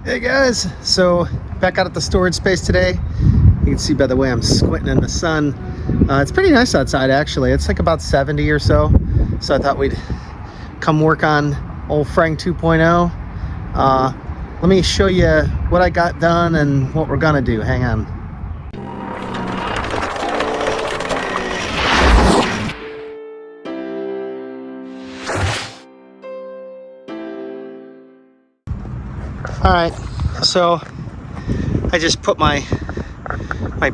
Hey guys, so back out at the storage space today. You can see by the way I'm squinting in the sun. It's pretty nice outside actually. It's like about 70 or so. So I thought we'd come work on old Frank 2.0. Let me show you what I got done and what we're gonna do. Hang on. All right, so I just put my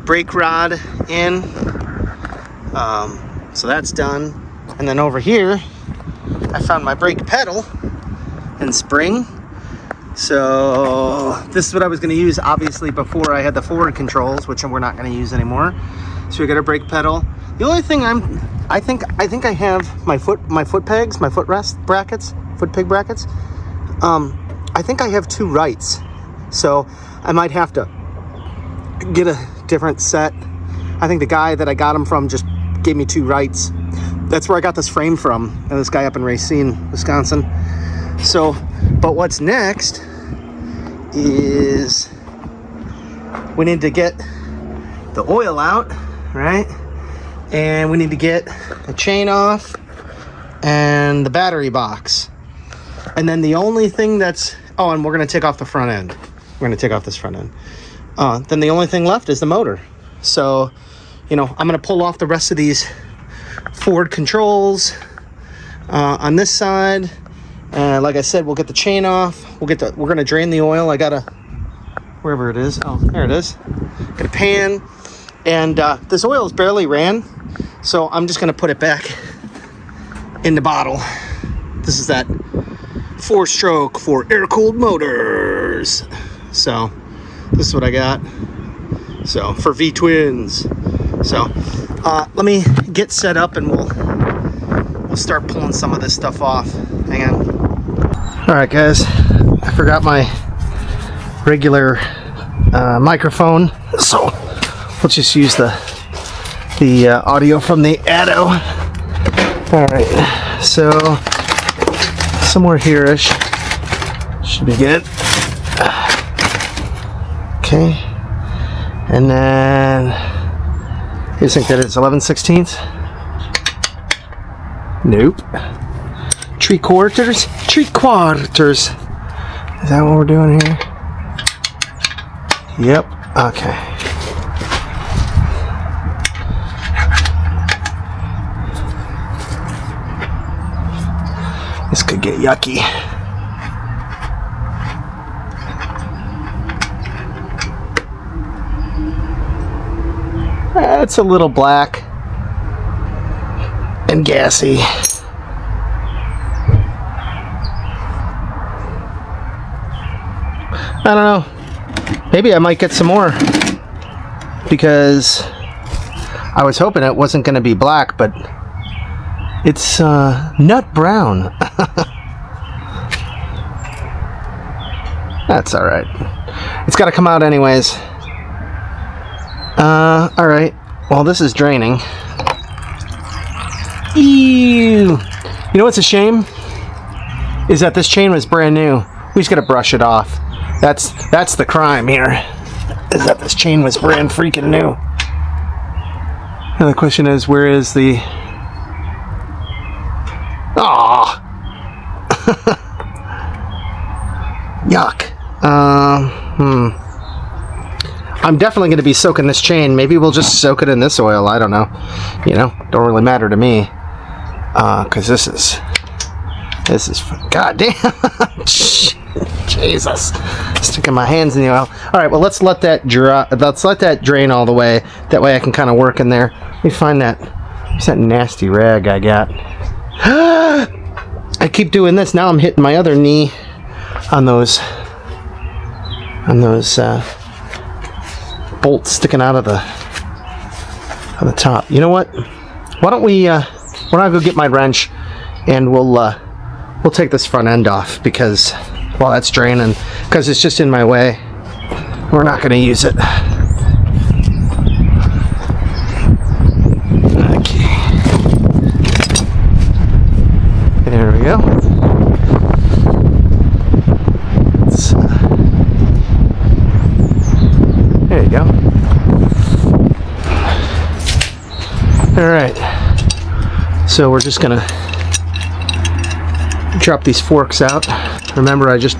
brake rod in, so that's done. And then over here, I found my brake pedal and spring. So this is what I was going to use, obviously, before I had the forward controls, which we're not going to use anymore. So we got a brake pedal. The only thing I think I have my foot pegs, my footrest brackets, foot peg brackets. I think I have two rights, so I might have to get a different set. I think the guy that I got them from just gave me two rights. That's where I got this frame from, this guy up in Racine, Wisconsin. So, but what's next is we need to get the oil out, right? And we need to get the chain off and the battery box. And then the only thing that's, oh, and we're going to take off the front end. We're going to take off this front end. Then the only thing left is the motor. So, you know, I'm going to pull off the rest of these forward controls on this side. Like I said, we'll get the chain off. We're going to drain the oil. I got a, wherever it is. Oh, there it is. Got a pan. And this oil is barely ran. So I'm just going to put it back in the bottle. This is that 4-stroke for air-cooled motors. So this is what I got. So for V-twins. So let me get set up and we'll start pulling some of this stuff off. Hang on. All right, guys. I forgot my regular microphone, so we'll just use the audio from the Addo. All right. So somewhere here-ish should be good. Okay, and then you think that it's 11/16? Nope. 3/4. 3/4. Is that what we're doing here? Yep. Okay. This could get yucky. It's a little black and gassy. I don't know. Maybe I might get some more because I was hoping it wasn't going to be black, but it's nut brown. That's all right. It's got to come out anyways. All right. Well, this is draining. Ew. You know what's a shame? Is that this chain was brand new. We just got to brush it off. That's the crime here. Is that this chain was brand freaking new. And the question is, where is the... Aw. Yuck. I'm definitely going to be soaking this chain. Maybe we'll just soak it in this oil. I don't know. You know, don't really matter to me. Because this is God damn. Jesus. Sticking my hands in the oil. All right, well, let's let that dry. Let's let that drain all the way. That way I can kind of work in there. Let me find that. Where's that nasty rag I got? I keep doing this. Now I'm hitting my other knee on those bolts sticking out of the top. You know what? Why don't I go get my wrench and we'll take this front end off because while that's draining, because it's just in my way. We're not going to use it. Okay. There we go. Let's All right, so we're just gonna drop these forks out. Remember, I just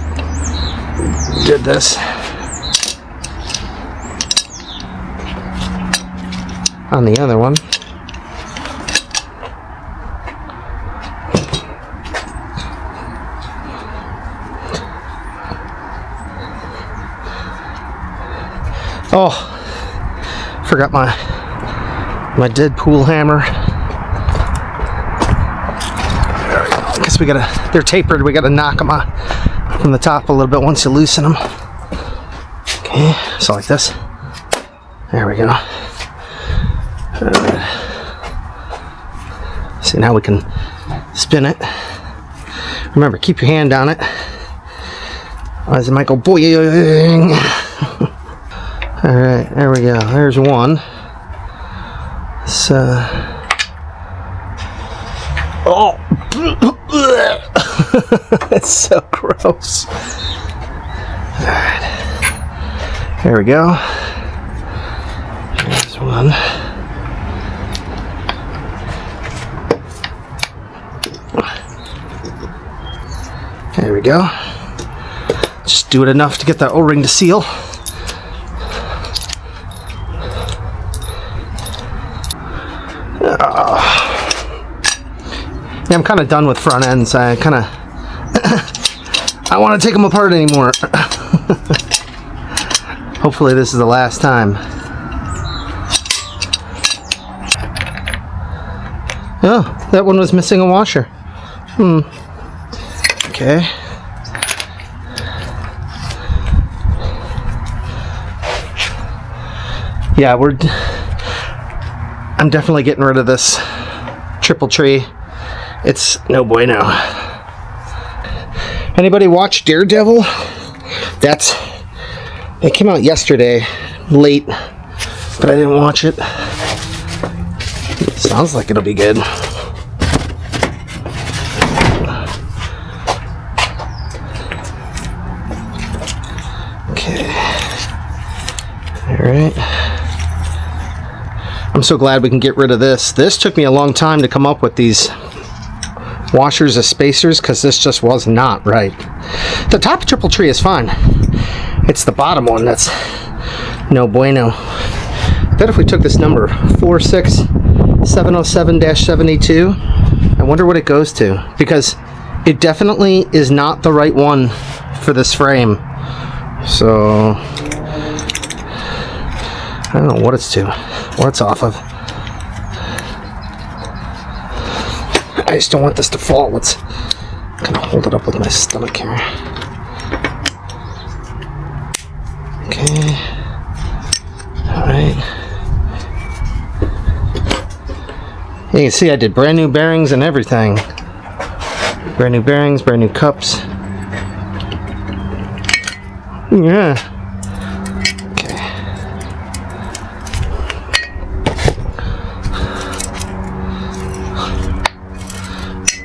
did this on the other one. Oh, forgot my Deadpool hammer. I guess we gotta, they're tapered, we gotta knock them out from the top a little bit once you loosen them. Okay, so like this. There we go. Alright. See, now we can spin it. Remember, keep your hand on it, otherwise it might go boing. Alright, there we go. There's one. So, oh, it's so gross. Alright, there we go. There's one. There we go. Just do it enough to get that O-ring to seal. Yeah, I'm kind of done with front ends. I kind of I don't want to take them apart anymore. Hopefully this is the last time. Oh, that one was missing a washer. Okay. Yeah, I'm definitely getting rid of this triple tree. It's no bueno. Anybody watch Daredevil? It came out yesterday, late, but I didn't watch it. Sounds like it'll be good. Okay. All right. I'm so glad we can get rid of this. This took me a long time to come up with these washers as spacers, because this just was not right. The top triple tree is fine. It's the bottom one that's no bueno. I bet if we took this number 46707-72, I wonder what it goes to, because it definitely is not the right one for this frame. So I don't know what it's to, what it's off of. I just don't want this to fall. Let's kind of hold it up with my stomach here. Okay. Alright. You can see I did brand new bearings and everything. Brand new bearings, brand new cups. Yeah.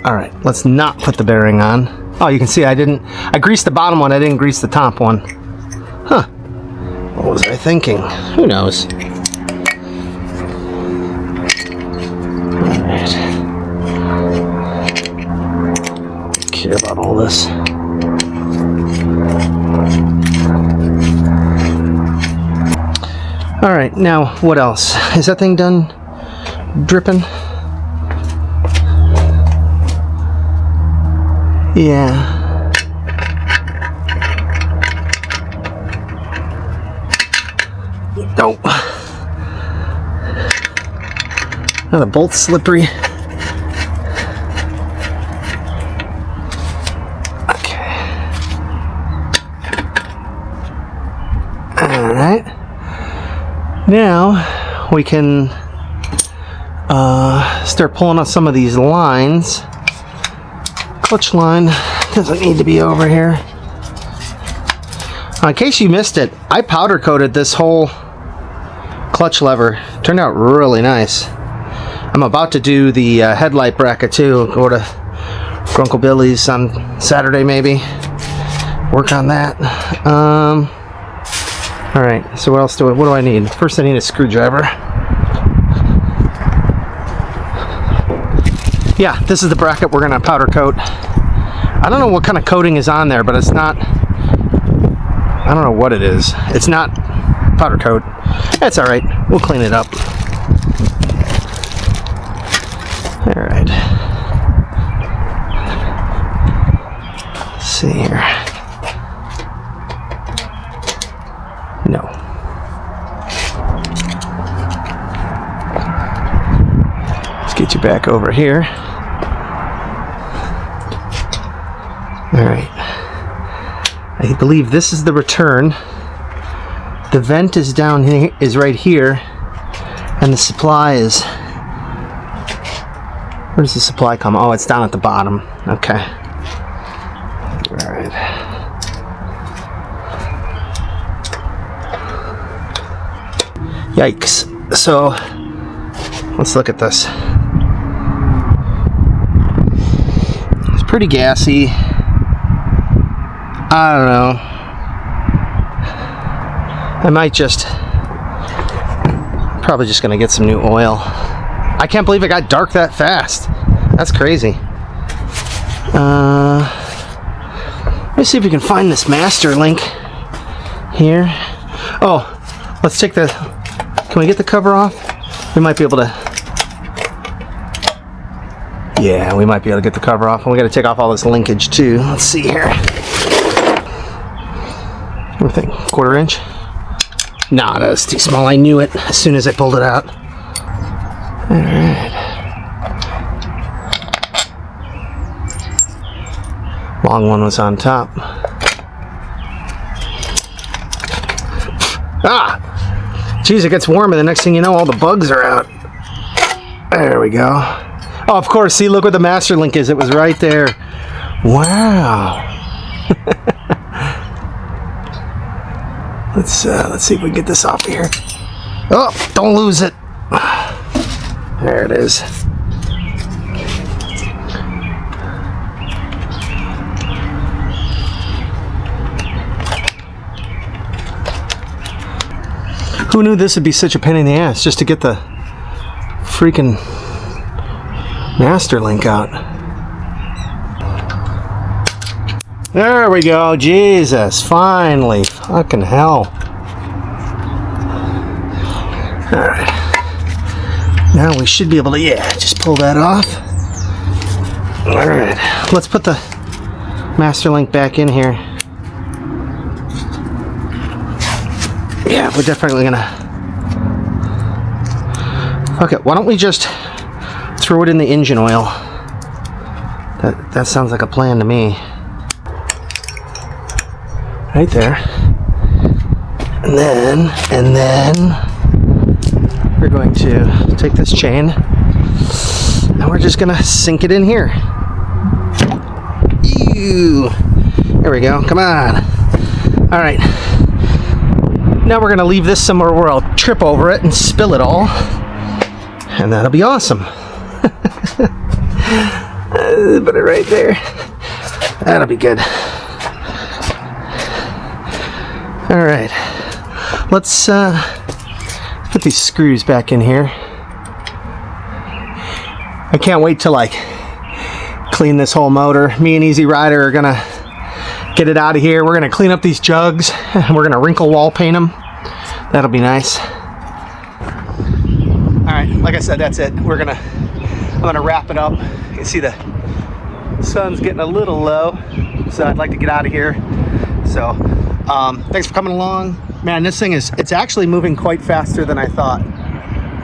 Alright, let's not put the bearing on. Oh, you can see I greased the bottom one, I didn't grease the top one. Huh. What was I thinking? Who knows? Alright. Don't care about all this. Alright, now what else? Is that thing done dripping? Yeah. Nope. Now the bolt's slippery. Okay. Alright. Now we can start pulling out some of these lines. Clutch line doesn't need to be over here. In case you missed it, I powder coated this whole clutch lever. Turned out really nice. I'm about to do the headlight bracket too. Go to Uncle Billy's on Saturday maybe. Work on that. Alright, so what else what do I need? First I need a screwdriver. yeah, this is the bracket we're gonna powder coat. I don't know what kind of coating is on there, but it's not, I don't know what it is. It's not powder coat. That's all right. We'll clean it up. All right. Let's see here. No. Let's get you back over here. All right. I believe this is the return. The vent is down here, is right here, and the supply is. Where does the supply come? Oh, it's down at the bottom. Okay. All right. Yikes. So, let's look at this. It's pretty gassy. I don't know. I might probably just gonna get some new oil. I can't believe it got dark that fast. That's crazy. Let me see if we can find this master link here. Oh, let's take the, can we get the cover off? We might be able to, yeah, we might be able to get the cover off. And we gotta take off all this linkage too. Let's see here. What do you think, 1/4 inch? Nah, that's too small. I knew it as soon as I pulled it out. All right. Long one was on top. Ah! Geez, it gets warm and the next thing you know, all the bugs are out. There we go. Oh, of course, see, look where the master link is. It was right there. Wow. Let's see if we can get this off here. Oh, don't lose it. There it is. Who knew this would be such a pain in the ass just to get the freaking master link out? There we go. Jesus, finally. Fucking hell. Alright. Now we should be able to, yeah, just pull that off. Alright. Let's put the master link back in here. Yeah, we're definitely gonna. Fuck it. Why don't we just throw it in the engine oil? That sounds like a plan to me. Right there. And then we're going to take this chain and we're just gonna sink it in here. Ew. There we go. Come on. All right. Now we're gonna leave this somewhere where I'll trip over it and spill it all, and that'll be awesome. Put it right there. That'll be good. All right, let's put these screws back in here. I can't wait to like clean this whole motor. Me and Easy Rider are gonna get it out of here. We're gonna clean up these jugs and we're gonna wrinkle wall paint them. That'll be nice. All right, like I said, that's it. I'm gonna wrap it up. You can see the sun's getting a little low, so I'd like to get out of here. So thanks for coming along. Man, this thing it's actually moving quite faster than I thought.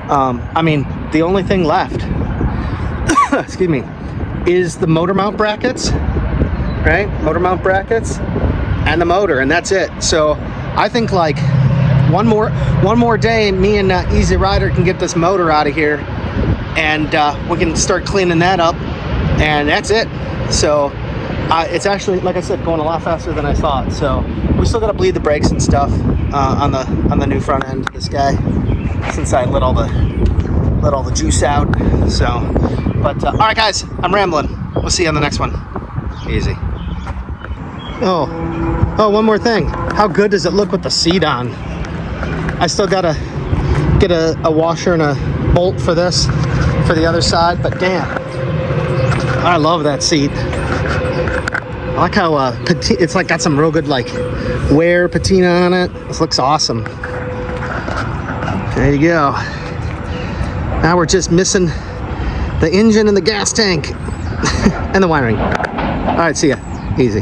I mean, the only thing left excuse me, is the motor mount brackets, right? Motor mount brackets and the motor, and that's it. So I think like one more day, me and Easy Rider can get this motor out of here, and we can start cleaning that up, and that's it. So it's actually, like I said, going a lot faster than I thought. So we still got to bleed the brakes and stuff on the new front end of this guy, since I let all the juice out. So, but all right, guys, I'm rambling. We'll see you on the next one. Easy. Oh, one more thing. How good does it look with the seat on? I still gotta get a washer and a bolt for this, for the other side, but damn, I love that seat. I like how it's like got some real good like wear patina on it. This looks awesome. There you go. Now we're just missing the engine and the gas tank and the wiring. All right, see ya. Easy.